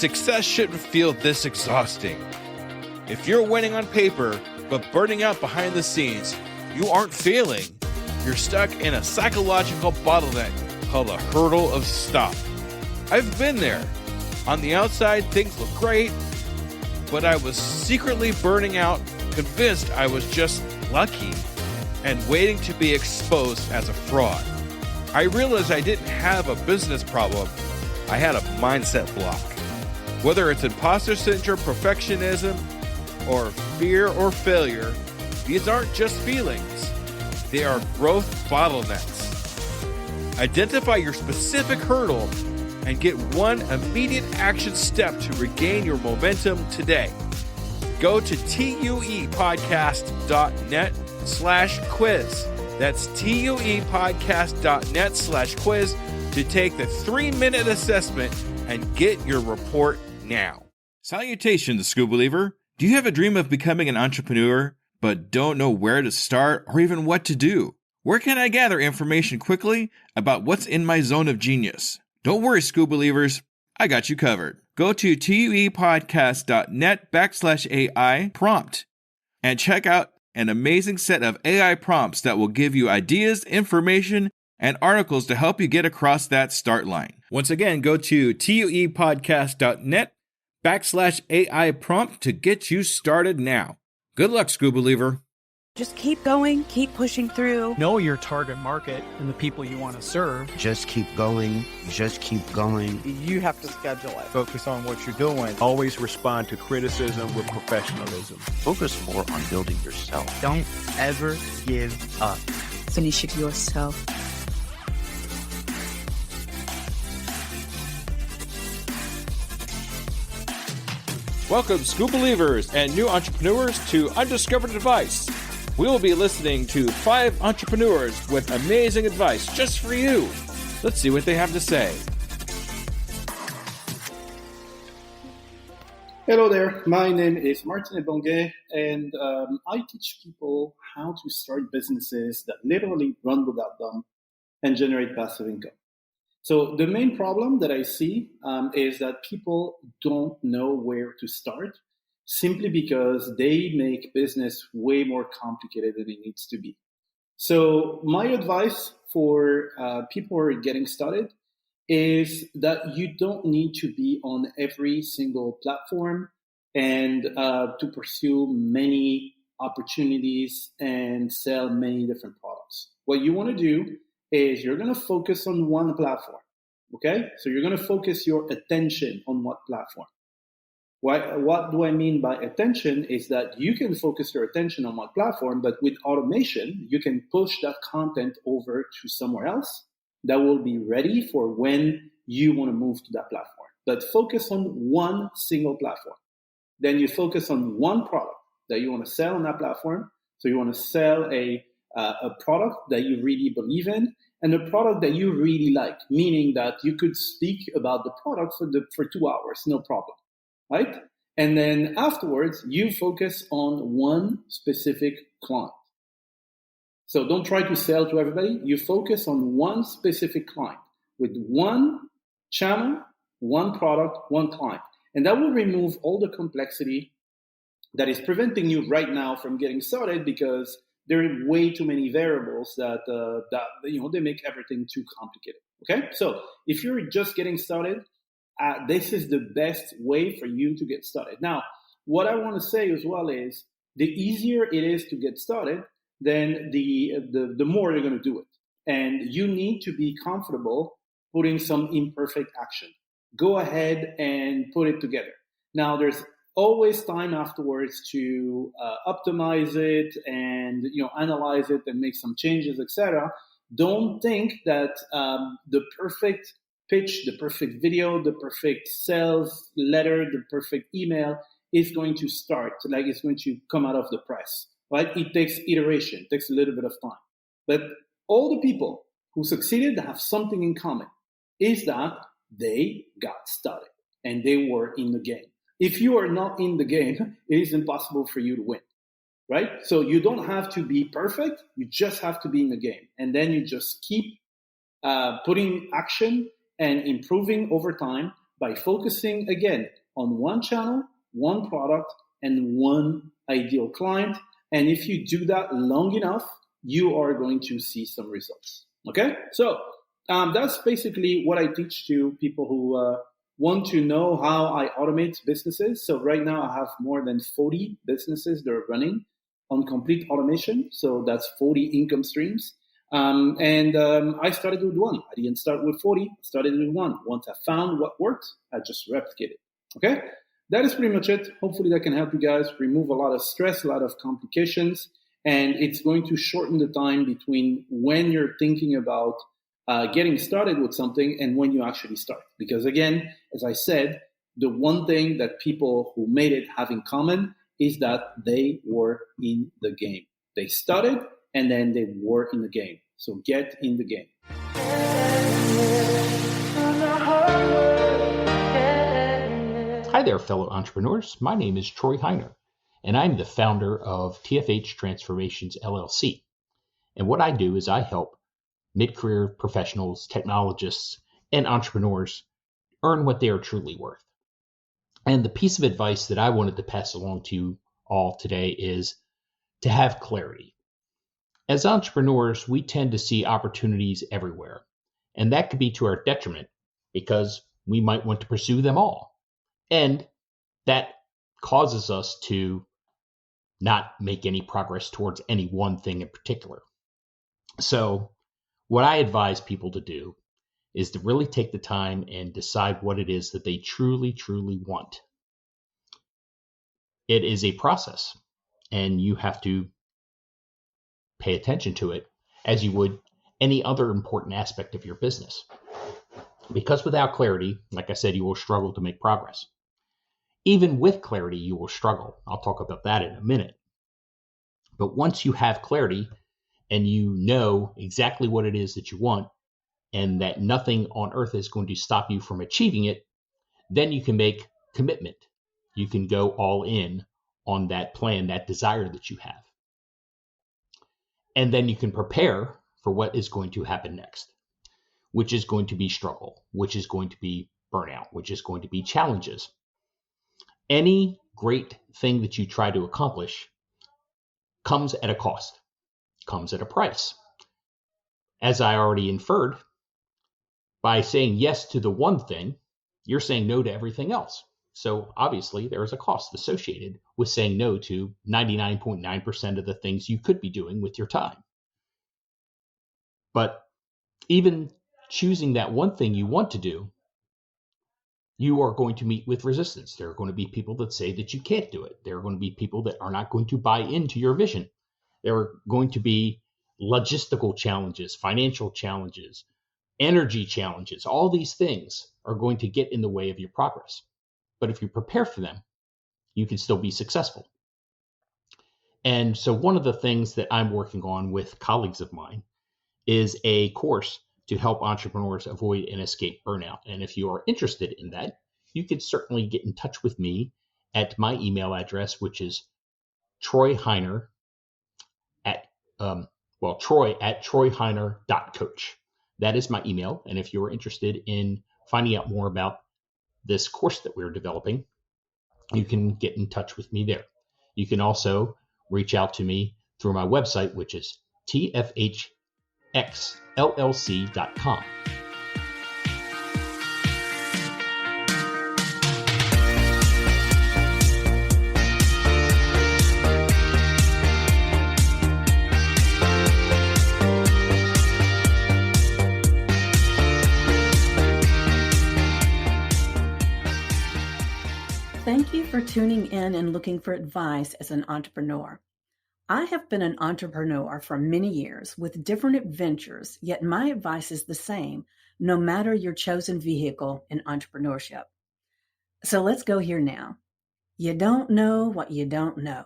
Success shouldn't feel this exhausting. If you're winning on paper, but burning out behind the scenes, you aren't failing. You're stuck in a psychological bottleneck called a hurdle of stop. I've been there. On the outside, things look great, but I was secretly burning out, convinced I was just lucky, and waiting to be exposed as a fraud. I realized I didn't have a business problem. I had a mindset block. Whether it's imposter syndrome, perfectionism, or fear or failure, these aren't just feelings. They are growth bottlenecks. Identify your specific hurdle and get one immediate action step to regain your momentum today. Go to tuepodcast.net/quiz. That's tuepodcast.net/quiz to take the 3-minute assessment and get your report now. Salutations, School Believer. Do you have a dream of becoming an entrepreneur, but don't know where to start or even what to do? Where can I gather information quickly about what's in my zone of genius? Don't worry, School Believers. I got you covered. Go to tuepodcast.net/AI prompt and check out an amazing set of AI prompts that will give you ideas, information, and articles to help you get across that start line. Once again, go to tuepodcast.net/AI prompt to get you started now. Good luck, School Believer. Just keep going, keep pushing through. Know your target market and the people you want to serve. Just keep going. Just keep going. You have to schedule it. Focus on what you're doing. Always respond to criticism with professionalism. Focus more on building yourself. Don't ever give up. Finish it yourself. Welcome, School Believers and new entrepreneurs, to Undiscovered Advice. We will be listening to 5 entrepreneurs with amazing advice just for you. Let's see what they have to say. Hello there, my name is Martin Ebonge, and I teach people how to start businesses that literally run without them and generate passive income. So the main problem that I see is that people don't know where to start, simply because they make business way more complicated than it needs to be. So my advice for people who are getting started is that you don't need to be on every single platform and to pursue many opportunities and sell many different products. What you want to do is you're going to focus on one platform, okay? So you're going to focus your attention on what platform. What do I mean by attention is that you can focus your attention on one platform, but with automation, you can push that content over to somewhere else that will be ready for when you want to move to that platform. But focus on one single platform. Then you focus on one product that you want to sell on that platform. So you want to sell a product that you really believe in and a product that you really like, meaning that you could speak about the product for 2 hours, no problem. Right? And then afterwards, you focus on one specific client. So don't try to sell to everybody. You focus on one specific client with one channel, one product, one client. And that will remove all the complexity that is preventing you right now from getting started, because there are way too many variables that they make everything too complicated. Okay? So if you're just getting started, this is the best way for you to get started. Now, what I want to say as well is the easier it is to get started, then the more you're going to do it. And you need to be comfortable putting some imperfect action. Go ahead and put it together. Now, there's always time afterwards to optimize it and analyze it and make some changes, etc. Don't think that the perfect pitch, the perfect video, the perfect sales letter, the perfect email is going to start, like it's going to come out of the press, right? It takes iteration, it takes a little bit of time. But all the people who succeeded have something in common, is that they got started and they were in the game. If you are not in the game, it is impossible for you to win, right? So you don't have to be perfect, you just have to be in the game. And then you just keep putting action and improving over time by focusing again on one channel, one product, and one ideal client. And if you do that long enough, you are going to see some results. Okay? So that's basically what I teach to people who want to know how I automate businesses. So right now I have more than 40 businesses that are running on complete automation. So that's 40 income streams. I started with one. I didn't start with 40. I started with one. Once I found what worked, I just replicated. Okay? That is pretty much it. Hopefully that can help you guys remove a lot of stress, a lot of complications, and it's going to shorten the time between when you're thinking about getting started with something and when you actually start. Because again, as I said, the one thing that people who made it have in common is that they were in the game. They started and then they were in the game. So get in the game. Hi there, fellow entrepreneurs. My name is Troy Heiner, and I'm the founder of TFH Transformations, LLC. And what I do is I help mid-career professionals, technologists, and entrepreneurs earn what they are truly worth. And the piece of advice that I wanted to pass along to you all today is to have clarity. As entrepreneurs, we tend to see opportunities everywhere, and that could be to our detriment because we might want to pursue them all. And that causes us to not make any progress towards any one thing in particular. So what I advise people to do is to really take the time and decide what it is that they truly, truly want. It is a process, and you have to pay attention to it as you would any other important aspect of your business. Because without clarity, like I said, you will struggle to make progress. Even with clarity, you will struggle. I'll talk about that in a minute. But once you have clarity and you know exactly what it is that you want and that nothing on earth is going to stop you from achieving it, then you can make commitment. You can go all in on that plan, that desire that you have. And then you can prepare for what is going to happen next, which is going to be struggle, which is going to be burnout, which is going to be challenges. Any great thing that you try to accomplish comes at a cost, comes at a price. As I already inferred, by saying yes to the one thing, you're saying no to everything else. So obviously there is a cost associated with saying no to 99.9% of the things you could be doing with your time. But even choosing that one thing you want to do, you are going to meet with resistance. There are going to be people that say that you can't do it. There are going to be people that are not going to buy into your vision. There are going to be logistical challenges, financial challenges, energy challenges. All these things are going to get in the way of your progress. But if you prepare for them, you can still be successful. And so one of the things that I'm working on with colleagues of mine is a course to help entrepreneurs avoid and escape burnout. And if you are interested in that, you could certainly get in touch with me at my email address, which is troy@troyheiner.coach. That is my email. And if you're interested in finding out more about this course that we're developing, you can get in touch with me there. You can also reach out to me through my website, which is tfhxllc.com. Thank you for tuning in and looking for advice as an entrepreneur. I have been an entrepreneur for many years with different adventures, yet my advice is the same, no matter your chosen vehicle in entrepreneurship. So let's go here now. You don't know what you don't know.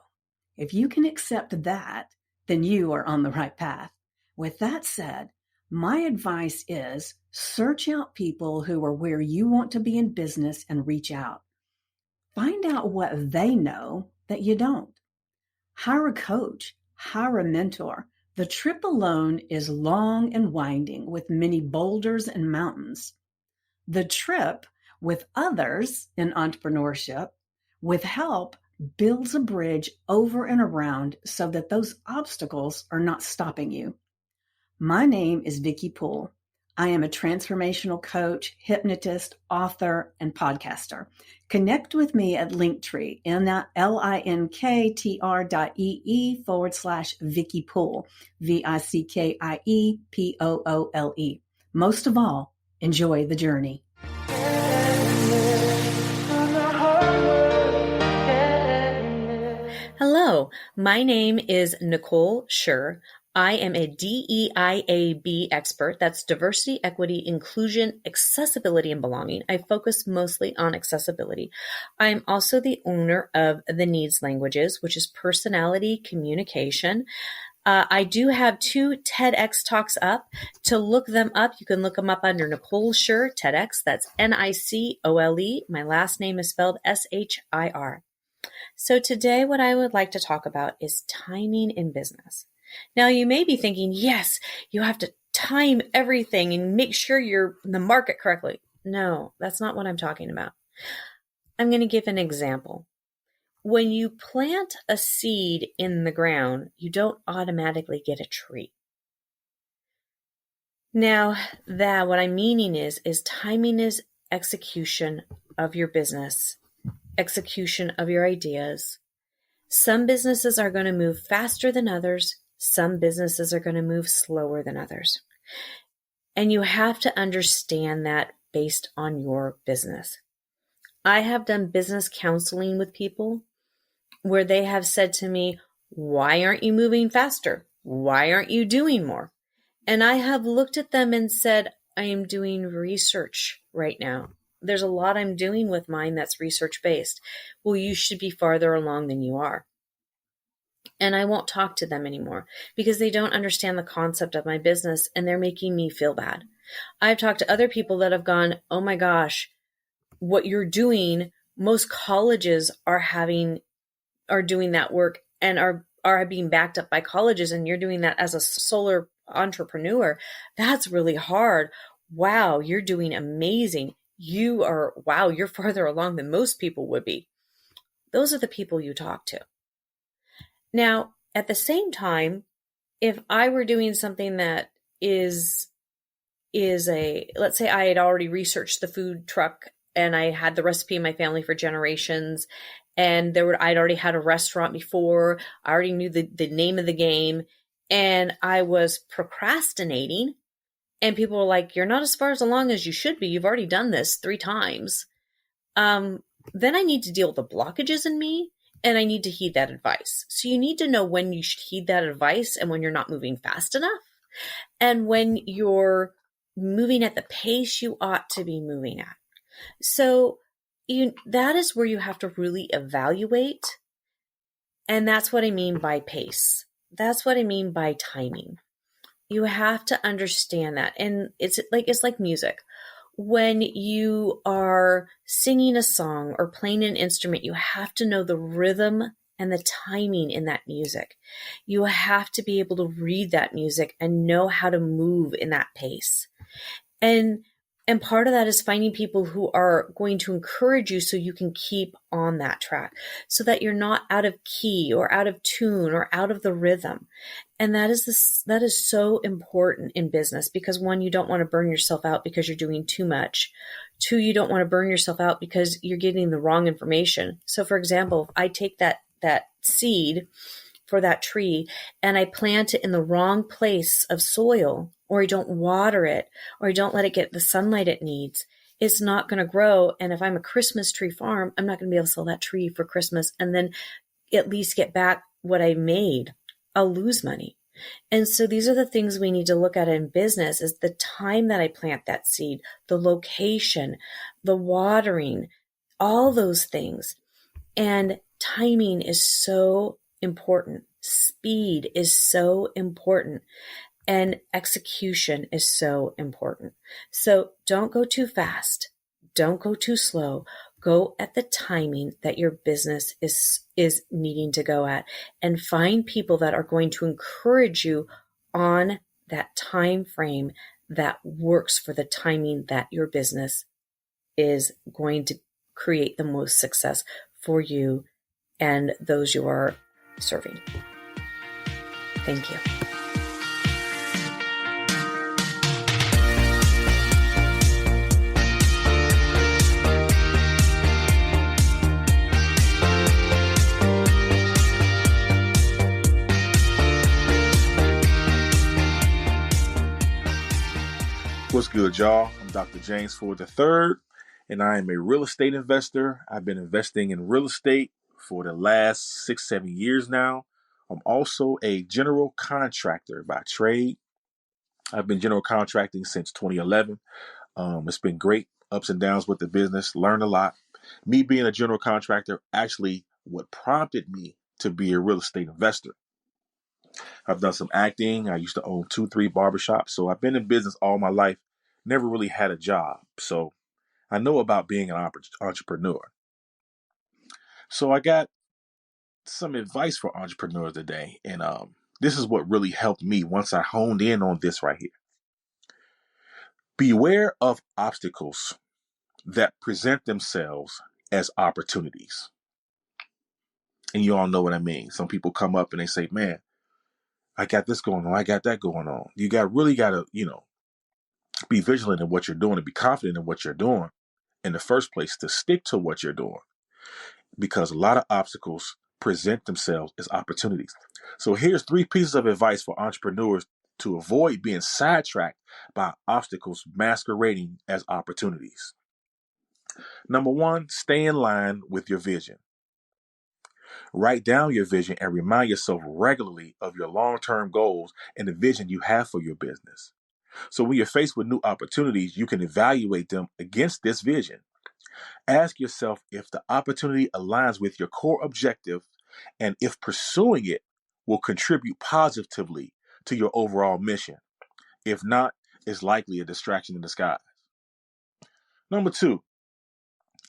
If you can accept that, then you are on the right path. With that said, my advice is search out people who are where you want to be in business and reach out. Find out what they know that you don't. Hire a coach, hire a mentor. The trip alone is long and winding with many boulders and mountains. The trip with others in entrepreneurship, with help, builds a bridge over and around so that those obstacles are not stopping you. My name is Vicki Poole. I am a transformational coach, hypnotist, author, and podcaster. Connect with me at Linktree, linktr.ee/Vicki Poole, VICKIEPOOLE. Most of all, enjoy the journey. Hello, my name is Nicole Schur. I am a DEIAB expert. That's diversity, equity, inclusion, accessibility, and belonging. I focus mostly on accessibility. I'm also the owner of The Needs Languages, which is personality communication. I do have 2 TEDx talks up. To look them up, you can look them up under Nicole Schur, TEDx. That's NICOLE. My last name is spelled SHIR. So today what I would like to talk about is timing in business. Now you may be thinking, yes, you have to time everything and make sure you're in the market correctly. No, that's not what I'm talking about. I'm going to give an example. When you plant a seed in the ground, you don't automatically get a tree. Now, what I'm meaning is timing is execution of your business, execution of your ideas. Some businesses are going to move faster than others. Some businesses are going to move slower than others. And you have to understand that based on your business. I have done business counseling with people where they have said to me, why aren't you moving faster? Why aren't you doing more? And I have looked at them and said, I am doing research right now. There's a lot I'm doing with mine that's research-based. Well, you should be farther along than you are. And I won't talk to them anymore because they don't understand the concept of my business and they're making me feel bad. I've talked to other people that have gone, oh my gosh, what you're doing, most colleges are doing that work and are being backed up by colleges, and you're doing that as a solo entrepreneur. That's really hard. Wow, you're doing amazing. You're farther along than most people would be. Those are the people you talk to. Now, at the same time, if I were doing something that let's say I had already researched the food truck and I had the recipe in my family for generations, and I'd already had a restaurant before, I already knew the name of the game, and I was procrastinating, and people were like, you're not as far along as you should be. You've already done this 3 times. Then I need to deal with the blockages in me. And I need to heed that advice. So you need to know when you should heed that advice and when you're not moving fast enough. And when you're moving at the pace you ought to be moving at. So that is where you have to really evaluate. And that's what I mean by pace. That's what I mean by timing. You have to understand that. And it's like music. When you are singing a song or playing an instrument, you have to know the rhythm and the timing in that music. You have to be able to read that music and know how to move in that pace. And part of that is finding people who are going to encourage you so you can keep on that track, so that you're not out of key or out of tune or out of the rhythm. And that is so important in business because 1, you don't want to burn yourself out because you're doing too much. 2, you don't want to burn yourself out because you're getting the wrong information. So for example, if I take that seed for that tree and I plant it in the wrong place of soil, or I don't water it, or I don't let it get the sunlight it needs, it's not going to grow. And if I'm a Christmas tree farm, I'm not going to be able to sell that tree for Christmas and then at least get back what I made. I'll lose money. And so these are the things we need to look at in business: is the time that I plant that seed, the location, the watering, all those things. And timing is so important. Speed is so important. And execution is so important. So don't go too fast. Don't go too slow. Go at the timing that your business is needing to go at, and find people that are going to encourage you on that time frame that works for the timing that your business is going to create the most success for you and those you are serving. Thank you. What's good, y'all? I'm Dr. James Ford III, and I am a real estate investor. I've been investing in real estate for the last 6-7 years now. I'm also a general contractor by trade. I've been general contracting since 2011. It's been great, ups and downs with the business, learned a lot. Me being a general contractor, actually what prompted me to be a real estate investor. I've done some acting. I used to own 2-3 barbershops. So I've been in business all my life, never really had a job. So I know about being an entrepreneur. So I got some advice for entrepreneurs today. And this is what really helped me once I honed in on this right here. Beware of obstacles that present themselves as opportunities. And you all know what I mean. Some people come up and they say, man, I got this going on. I got that going on. You really got to, be vigilant in what you're doing and be confident in what you're doing in the first place, to stick to what you're doing, because a lot of obstacles present themselves as opportunities. So here's 3 pieces of advice for entrepreneurs to avoid being sidetracked by obstacles masquerading as opportunities. Number 1, stay in line with your vision. Write down your vision and remind yourself regularly of your long-term goals and the vision you have for your business. So when you're faced with new opportunities, you can evaluate them against this vision. Ask yourself if the opportunity aligns with your core objective and if pursuing it will contribute positively to your overall mission. If not, it's likely a distraction in disguise. Number 2,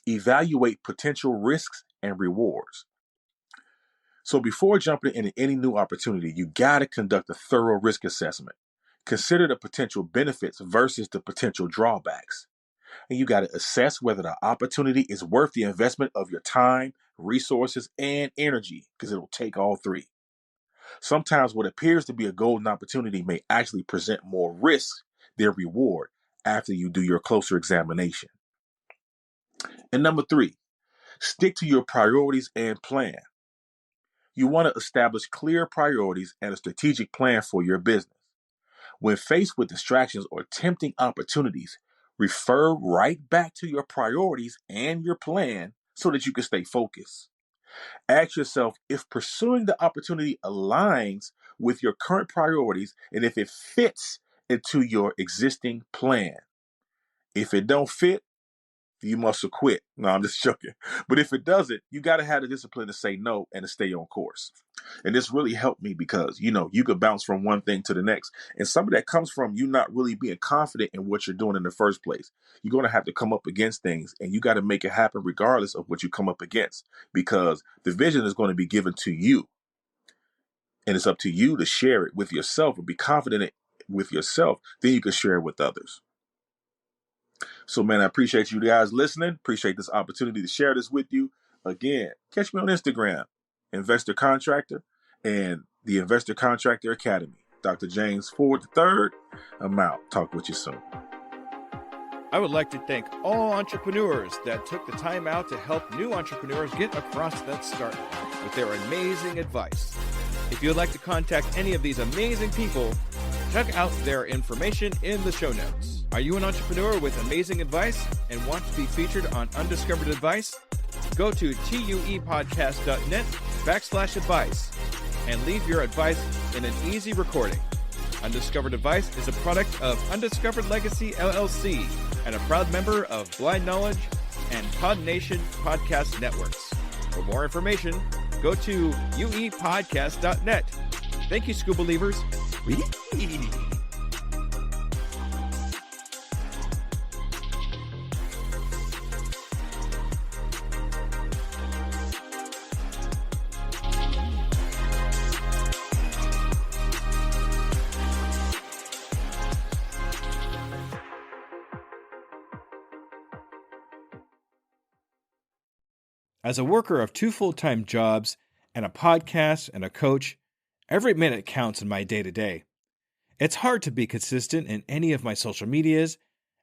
evaluate potential risks and rewards. So before jumping into any new opportunity, you got to conduct a thorough risk assessment. Consider the potential benefits versus the potential drawbacks. And you got to assess whether the opportunity is worth the investment of your time, resources, and energy, because it'll take all 3. Sometimes what appears to be a golden opportunity may actually present more risk than reward after you do your closer examination. And number 3, stick to your priorities and plan. You want to establish clear priorities and a strategic plan for your business. When faced with distractions or tempting opportunities, refer right back to your priorities and your plan so that you can stay focused. Ask yourself if pursuing the opportunity aligns with your current priorities and if it fits into your existing plan. If it don't fit, you must have quit. No, I'm just joking. But if it doesn't, you got to have the discipline to say no and to stay on course. And this really helped me because, you could bounce from one thing to the next. And some of that comes from you not really being confident in what you're doing in the first place. You're going to have to come up against things and you got to make it happen regardless of what you come up against, because the vision is going to be given to you. And it's up to you to share it with yourself and be confident with yourself. Then you can share it with others. So, man, I appreciate you guys listening. Appreciate this opportunity to share this with you. Again, catch me on Instagram, Investor Contractor, and the Investor Contractor Academy. Dr. James Ford III. I'm out. Talk with you soon. I would like to thank all entrepreneurs that took the time out to help new entrepreneurs get across that start line with their amazing advice. If you'd like to contact any of these amazing people, check out their information in the show notes. Are you an entrepreneur with amazing advice and want to be featured on Undiscovered Advice? Go to tuepodcast.net/advice and leave your advice in an easy recording. Undiscovered Advice is a product of Undiscovered Legacy LLC and a proud member of Blind Knowledge and Pod Nation podcast networks. For more information, go to uepodcast.net. Thank you, Scuba Leavers. As a worker of 2 full-time jobs and a podcast and a coach, every minute counts in my day-to-day. It's hard to be consistent in any of my social medias,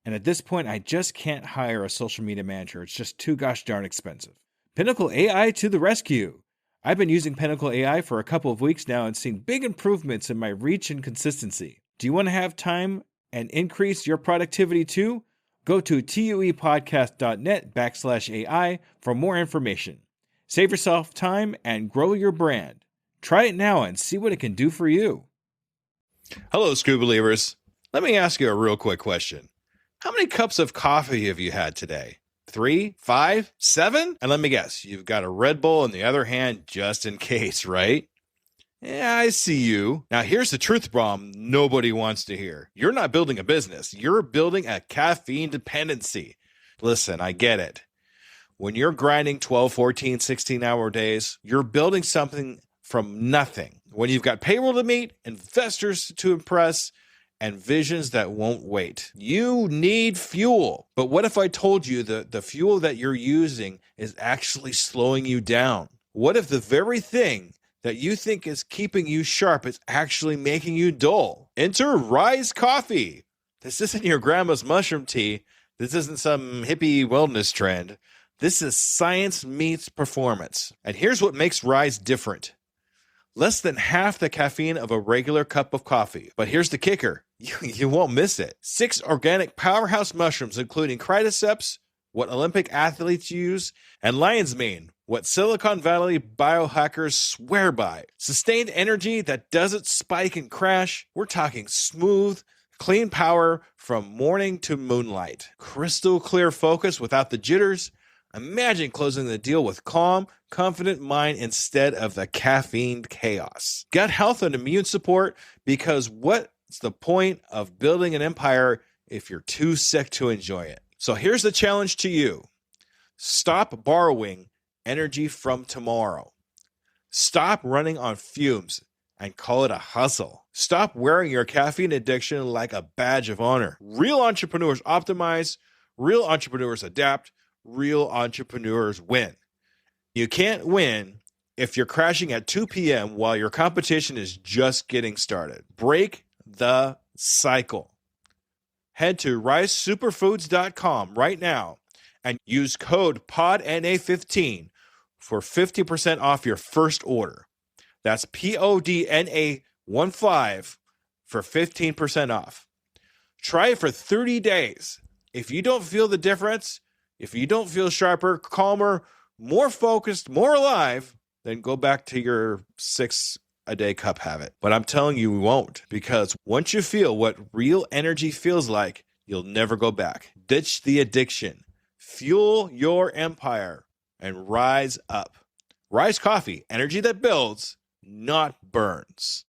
and at this point, I just can't hire a social media manager. It's just too gosh darn expensive. Pinnacle AI to the rescue. I've been using Pinnacle AI for a couple of weeks now and seen big improvements in my reach and consistency. Do you want to have time and increase your productivity too? Go to tuepodcast.net/AI for more information. Save yourself time and grow your brand. Try it now and see what it can do for you. Hello, Screw Believers. Let me ask you a real quick question. How many cups of coffee have you had today? 3, 5, 7? And let me guess, you've got a Red Bull in the other hand just in case, right? Yeah, I see you. Now, here's the truth bomb nobody wants to hear. You're not building a business. You're building a caffeine dependency. Listen, I get it. When you're grinding 12, 14, 16-hour days, you're building something from nothing. When you've got payroll to meet, investors to impress, and visions that won't wait. You need fuel. But what if I told you that the fuel that you're using is actually slowing you down? What if the very thing that you think is keeping you sharp is actually making you dull? Enter Rise Coffee. This isn't your grandma's mushroom tea. This isn't some hippie wellness trend. This is science meets performance. And here's what makes Rise different. Less than half the caffeine of a regular cup of coffee. But here's the kicker. You won't miss it. 6 organic powerhouse mushrooms, including cordyceps, what Olympic athletes use, and lion's mane, what Silicon Valley biohackers swear by. Sustained energy that doesn't spike and crash. We're talking smooth, clean power from morning to moonlight. Crystal clear focus without the jitters. Imagine closing the deal with calm, confident mind instead of the caffeine chaos. Gut health and immune support, because what's the point of building an empire if you're too sick to enjoy it? So here's the challenge to you. Stop borrowing energy from tomorrow. Stop running on fumes and call it a hustle. Stop wearing your caffeine addiction like a badge of honor. Real entrepreneurs optimize, real entrepreneurs adapt, real entrepreneurs win. You can't win if you're crashing at 2 p.m. while your competition is just getting started. Break the cycle. Head to risesuperfoods.com right now and use code PODNA15 for 50% off your first order. That's PODNA15 for 15% off. Try it for 30 days. If you don't feel the difference, if you don't feel sharper, calmer, more focused, more alive, then go back to your 6-a-day cup habit. But I'm telling you, we won't, because once you feel what real energy feels like, you'll never go back. Ditch the addiction, fuel your empire, and rise up. Rise Coffee, energy that builds, not burns.